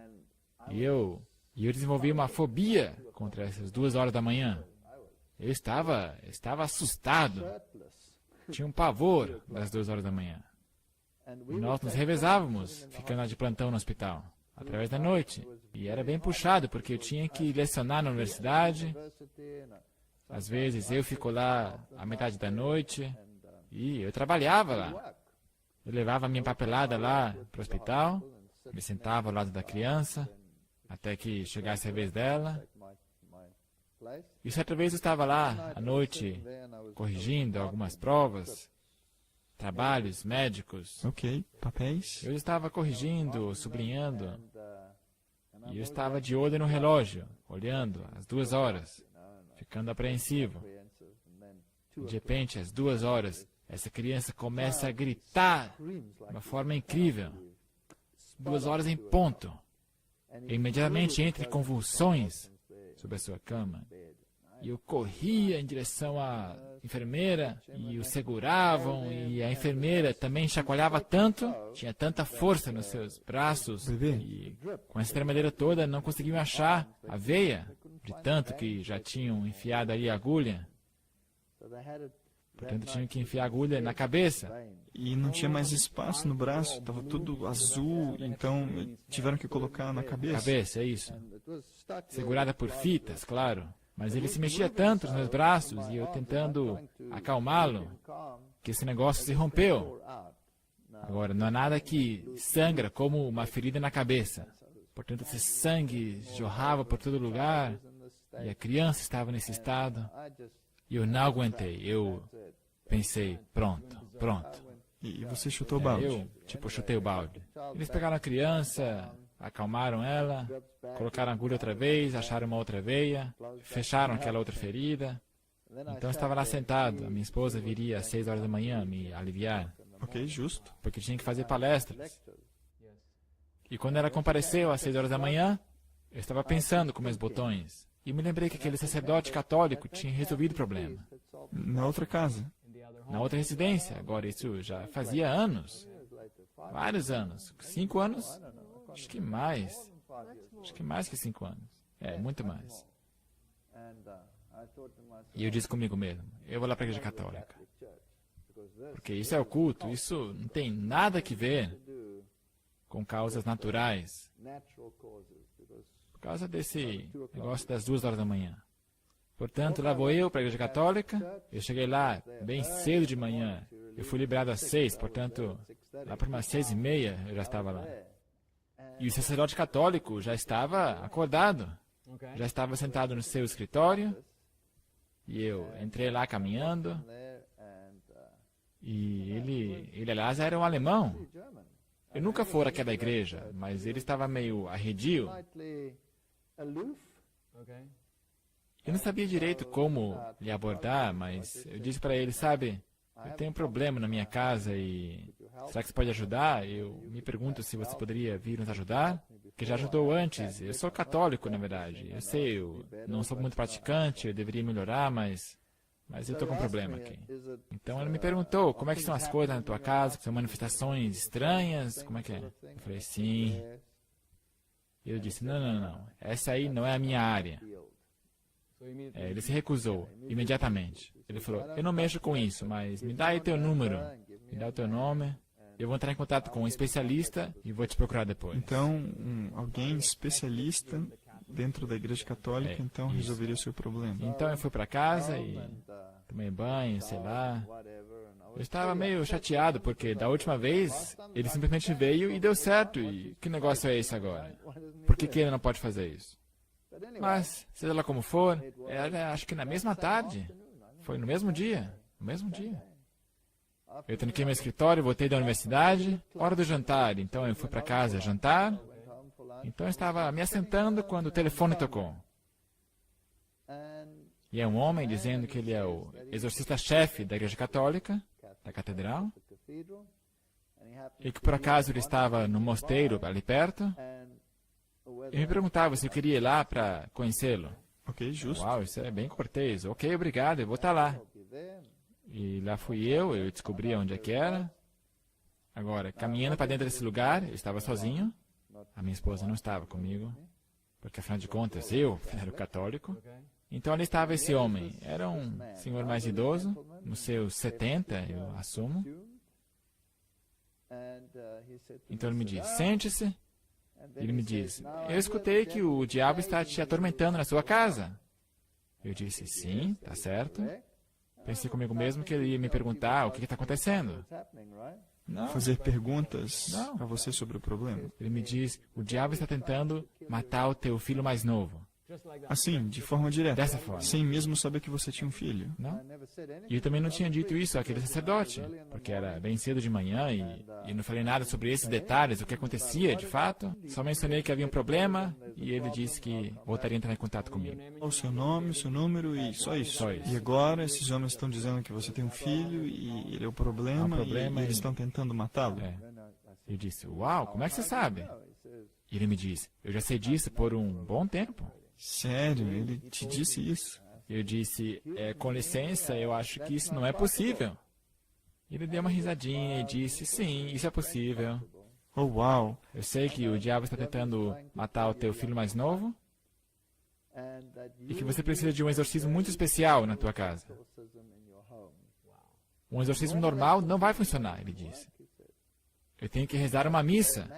E eu desenvolvi uma fobia contra essas 2 horas da manhã. Eu estava assustado. Tinha um pavor das 2 horas da manhã. E nós nos revezávamos, ficando lá de plantão no hospital, através da noite. E era bem puxado, porque eu tinha que lecionar na universidade. Às vezes eu fico lá a metade da noite. E eu trabalhava lá. Eu levava a minha papelada lá para o hospital, me sentava ao lado da criança, até que chegasse a vez dela. E certa vez eu estava lá à noite, corrigindo algumas provas, trabalhos médicos. Ok, papéis. Eu estava corrigindo, sublinhando, e eu estava de olho no relógio, olhando às 2 horas, ficando apreensivo. De repente, às 2 horas, essa criança começa a gritar de uma forma incrível. 2 horas em ponto. E imediatamente entre convulsões sobre a sua cama. E eu corria em direção à enfermeira e o seguravam, e a enfermeira também chacoalhava tanto, tinha tanta força nos seus braços, Bebê. e com essa tremedeira toda não conseguiam achar a veia, de tanto que já tinham enfiado ali a agulha. Portanto, tinham que enfiar a agulha na cabeça. E não tinha mais espaço no braço, estava tudo azul, então tiveram que colocar na cabeça. Cabeça, é isso. Segurada por fitas, claro. Mas ele se mexia tanto nos meus braços e eu tentando acalmá-lo, que esse negócio se rompeu. Agora, não há nada que sangra como uma ferida na cabeça. Portanto, esse sangue jorrava por todo lugar e a criança estava nesse estado. E eu não aguentei. Eu pensei, pronto. E você chutou o balde. Eu, chutei o balde. Eles pegaram a criança, acalmaram ela, colocaram a agulha outra vez, acharam uma outra veia, fecharam aquela outra ferida. Então eu estava lá sentado. A minha esposa viria às 6 horas da manhã me aliviar. Ok, justo. Porque tinha que fazer palestras. E quando ela compareceu às 6 horas da manhã, eu estava pensando com meus botões. E me lembrei que aquele sacerdote católico tinha resolvido o problema. Na outra casa. Na outra residência. Agora, isso já fazia anos. Vários anos. 5 anos? Acho que mais. Acho que mais que 5 anos. É, muito mais. E eu disse comigo mesmo, eu vou lá para a igreja católica. Porque isso é o culto, isso não tem nada que ver com causas naturais. Por causa desse negócio das 2 horas da manhã. Portanto, lá vou eu para a igreja católica. Eu cheguei lá bem cedo de manhã. Eu fui liberado às 6, portanto, lá por umas 6:30 eu já estava lá. E o sacerdote católico já estava acordado. Já estava sentado no seu escritório. E eu entrei lá caminhando. E ele aliás, era um alemão. Eu nunca fora àquela igreja, mas ele estava meio arredio. Eu não sabia direito como lhe abordar, mas eu disse para ele, sabe, eu tenho um problema na minha casa e será que você pode ajudar? Eu me pergunto se você poderia vir nos ajudar, que já ajudou antes. Eu sou católico, na verdade. Eu sei, eu não sou muito praticante, eu deveria melhorar, mas eu estou com um problema aqui. Então ele me perguntou, como é que são as coisas na tua casa? São manifestações estranhas? Como é que é? Eu falei, sim. E eu disse, não, essa aí não é a minha área. Ele se recusou, imediatamente. Ele falou, eu não mexo com isso, mas me dá aí teu número, me dá o teu nome. Eu vou entrar em contato com um especialista e vou te procurar depois. Então, alguém especialista dentro da igreja católica, então isso. resolveria o seu problema. Então eu fui para casa e tomei banho, sei lá. Eu estava meio chateado, porque da última vez ele simplesmente veio e deu certo. E que negócio é esse agora? Por que ele não pode fazer isso? Mas, seja lá como for, era acho que na mesma tarde. Foi no mesmo dia. No mesmo dia. Eu tranquei meu escritório, voltei da universidade, hora do jantar. Então eu fui para casa jantar. Então eu estava me assentando quando o telefone tocou. E é um homem dizendo que ele é o exorcista-chefe da igreja católica, da catedral, e que por acaso ele estava no mosteiro ali perto. E me perguntava se eu queria ir lá para conhecê-lo. Ok, justo. Uau, isso é bem cortês. Ok, obrigado, eu vou estar lá. E lá fui eu descobri onde é que era. Agora, caminhando para dentro desse lugar, eu estava sozinho. A minha esposa não estava comigo, porque afinal de contas eu era o católico. Então ali estava esse homem. Era um senhor mais idoso, nos seus 70, eu assumo. Então ele me diz, sente-se. Ele me diz, eu escutei que o diabo está te atormentando na sua casa. Eu disse, sim, tá certo. Pensei comigo mesmo que ele ia me perguntar o que está acontecendo. Não. Fazer perguntas a você sobre o problema. Ele me diz, o diabo está tentando matar o teu filho mais novo. Assim, de forma direta. Dessa forma. Sem mesmo saber que você tinha um filho. Não? E eu também não tinha dito isso àquele sacerdote, porque era bem cedo de manhã e não falei nada sobre esses detalhes, o que acontecia de fato. Só mencionei que havia um problema e ele disse que voltaria a entrar em contato comigo. O seu nome, o seu número e só isso. Só isso. E agora esses homens estão dizendo que você tem um filho e ele é o problema, e eles estão tentando matá-lo. É. Eu disse, uau, como é que você sabe? E ele me disse, eu já sei disso por um bom tempo. Sério? Ele te disse isso? Eu disse, com licença, eu acho que isso não é possível. Ele deu uma risadinha e disse, sim, isso é possível. Oh, uau! Eu sei que o diabo está tentando matar o teu filho mais novo e que você precisa de um exorcismo muito especial na tua casa. Um exorcismo normal não vai funcionar, ele disse. Eu tenho que rezar uma missa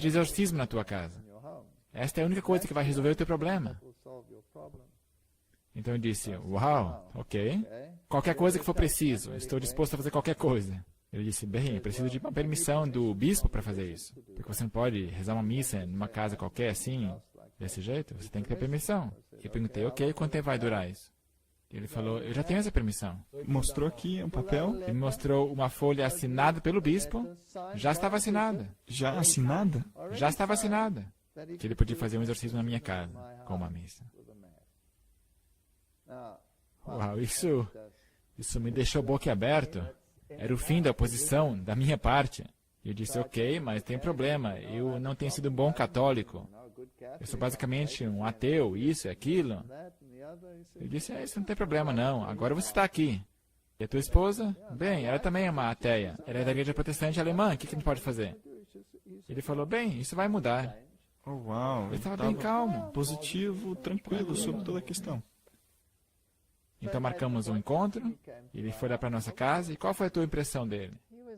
de exorcismo na tua casa. Esta é a única coisa que vai resolver o teu problema. Então eu disse, uau, ok. Qualquer coisa que for preciso, estou disposto a fazer qualquer coisa. Ele disse, bem, eu preciso de uma permissão do bispo para fazer isso. Porque você não pode rezar uma missa numa casa qualquer assim, desse jeito. Você tem que ter permissão. Eu perguntei, ok, quanto tempo vai durar isso? Ele falou, eu já tenho essa permissão. Mostrou aqui um papel. Ele me mostrou uma folha assinada pelo bispo. Já estava assinada. Já assinada? Já estava assinada. Que ele podia fazer um exorcismo na minha casa, com uma missa. Uau, isso me deixou boquiaberto. Era o fim da oposição da minha parte. E eu disse, ok, mas tem problema. Eu não tenho sido um bom católico. Eu sou basicamente um ateu, isso e aquilo. Eu disse, isso não tem problema não. Agora você está aqui. E a tua esposa? Bem, ela também é uma ateia. Ela é da igreja protestante alemã. O que a gente pode fazer? Ele falou, bem, isso vai mudar. Oh, uau. Ele estava bem calmo. Positivo, tranquilo sobre toda a questão. Então marcamos um encontro. Ele foi lá para nossa casa. E qual foi a tua impressão dele?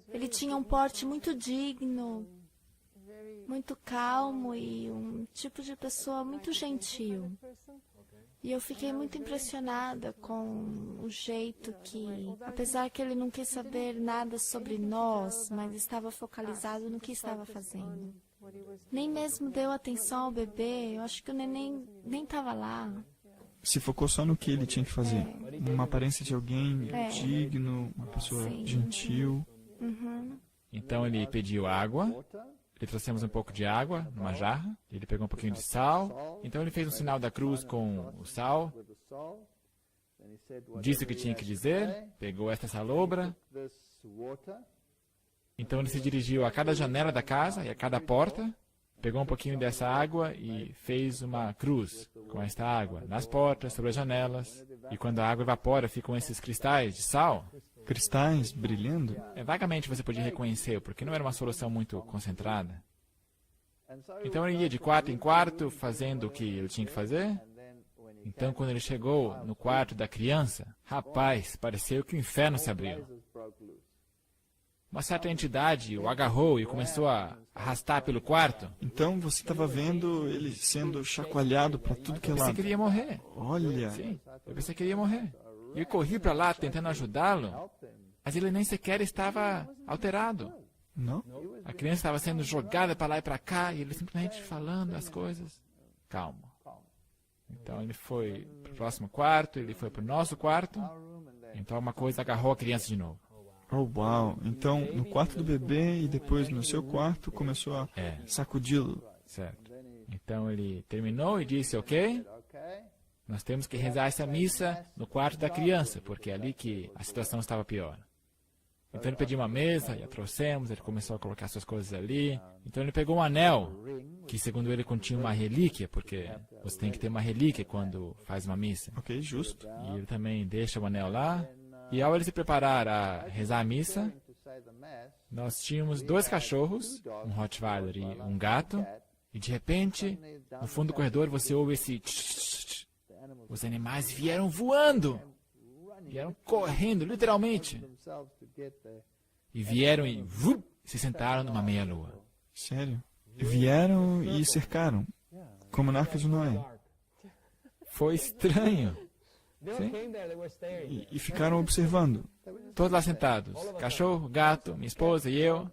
Ele tinha um porte muito digno, muito calmo e um tipo de pessoa muito gentil. E eu fiquei muito impressionada com o jeito que, apesar que ele não quis saber nada sobre nós, mas estava focalizado no que estava fazendo. Nem mesmo deu atenção ao bebê, eu acho que o neném nem estava lá. Se focou só no que ele tinha que fazer. Uma aparência de alguém digno, uma pessoa gentil. Uhum. Então ele pediu água. Ele trouxemos um pouco de água numa jarra. Ele pegou um pouquinho de sal. Então ele fez um sinal da cruz com o sal. Disse o que tinha que dizer. Pegou esta salobra. Então ele se dirigiu a cada janela da casa e a cada porta. Pegou um pouquinho dessa água e fez uma cruz com esta água nas portas, sobre as janelas. E quando a água evapora, ficam esses cristais de sal. Cristais brilhando? Vagamente você podia reconhecer, porque não era uma solução muito concentrada. Então ele ia de quarto em quarto, fazendo o que ele tinha que fazer. Então quando ele chegou no quarto da criança, rapaz, pareceu que o inferno se abriu. Uma certa entidade o agarrou e começou a arrastar pelo quarto. Então você estava vendo ele sendo chacoalhado para tudo que é Eu pensei lado. que ele ia morrer. Olha, Sim, eu pensei que ele ia morrer. Eu corri para lá tentando ajudá-lo, mas ele nem sequer estava alterado. não? A criança estava sendo jogada para lá e para cá e ele simplesmente falando as coisas. Calma. Então ele foi para o próximo quarto, ele foi para o nosso quarto. Então uma coisa agarrou a criança de novo. Oh, uau. Então, no quarto do bebê e depois no seu quarto, começou a sacudi-lo. Certo. Então ele terminou e disse, ok, nós temos que rezar essa missa no quarto da criança, porque é ali que a situação estava pior. Então ele pediu uma mesa e a trouxemos, ele começou a colocar suas coisas ali. Então ele pegou um anel, que segundo ele continha uma relíquia, porque você tem que ter uma relíquia quando faz uma missa. Ok, justo. E ele também deixa o anel lá. E ao ele se preparar a rezar a missa, nós tínhamos 2 cachorros, um Rottweiler e um gato. E de repente, no fundo do corredor, você ouve esse tch. Os animais vieram voando. Vieram correndo, literalmente. E vieram e se sentaram numa meia-lua. Sério? Vieram e cercaram, como na Arca de Noé. Foi estranho. Sim. E ficaram observando. Todos lá sentados. Cachorro, gato, minha esposa e eu.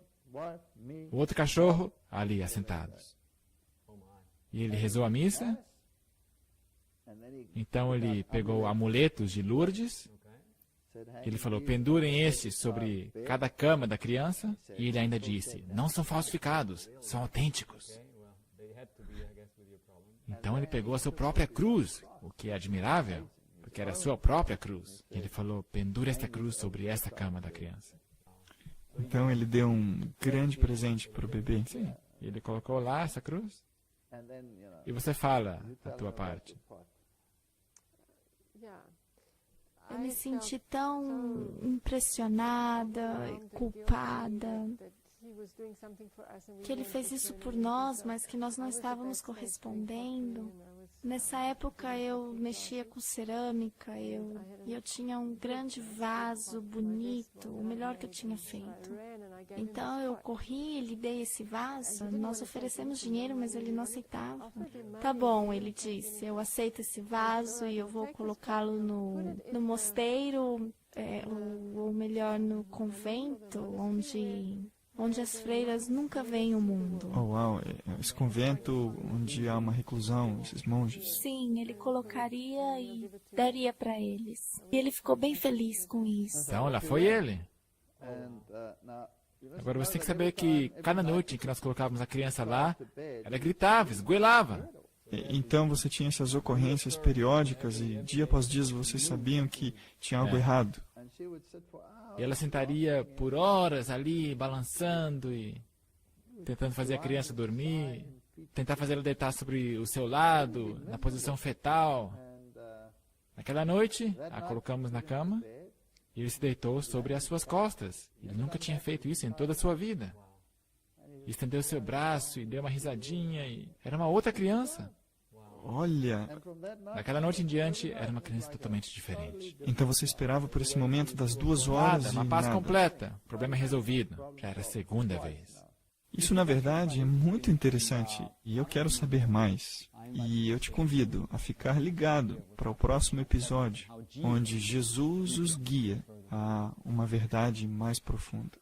O outro cachorro, ali assentados. E ele rezou a missa. Então ele pegou amuletos de Lourdes. Ele falou, pendurem estes sobre cada cama da criança. E ele ainda disse, não são falsificados, são autênticos. Então ele pegou a sua própria cruz, o que é admirável, porque era a sua própria cruz. E ele falou, pendure esta cruz sobre esta cama da criança. Então ele deu um grande presente para o bebê. Sim, ele colocou lá essa cruz. E você fala a tua parte. Eu me senti tão impressionada, culpada, que ele fez isso por nós, mas que nós não estávamos correspondendo. Nessa época eu mexia com cerâmica, e eu tinha um grande vaso bonito, o melhor que eu tinha feito. Então eu corri e lhe dei esse vaso. Nós oferecemos dinheiro, mas ele não aceitava. Tá bom, ele disse, eu aceito esse vaso e eu vou colocá-lo no mosteiro, ou melhor, no convento, onde as freiras nunca veem o mundo. Oh, uau, esse convento onde há uma reclusão, esses monges. Sim, ele colocaria e daria para eles. E ele ficou bem feliz com isso. Então, lá foi ele. Agora você tem que saber que cada noite em que nós colocávamos a criança lá, ela gritava, esgoelava. Então você tinha essas ocorrências periódicas e dia após dia vocês sabiam que tinha algo errado. E ela sentaria por horas ali, balançando e tentando fazer a criança dormir, tentar fazer ela deitar sobre o seu lado, na posição fetal. Naquela noite, a colocamos na cama e ele se deitou sobre as suas costas. Ele nunca tinha feito isso em toda a sua vida. E estendeu seu braço e deu uma risadinha e era uma outra criança. Olha, Daquela noite em diante, era uma criança totalmente diferente. então você esperava por esse momento das 2 horas Nada, uma e paz nada. completa. Problema resolvido. Já era a segunda vez. Isso, na verdade, é muito interessante e eu quero saber mais. E eu te convido a ficar ligado para o próximo episódio, onde Jesus os guia a uma verdade mais profunda.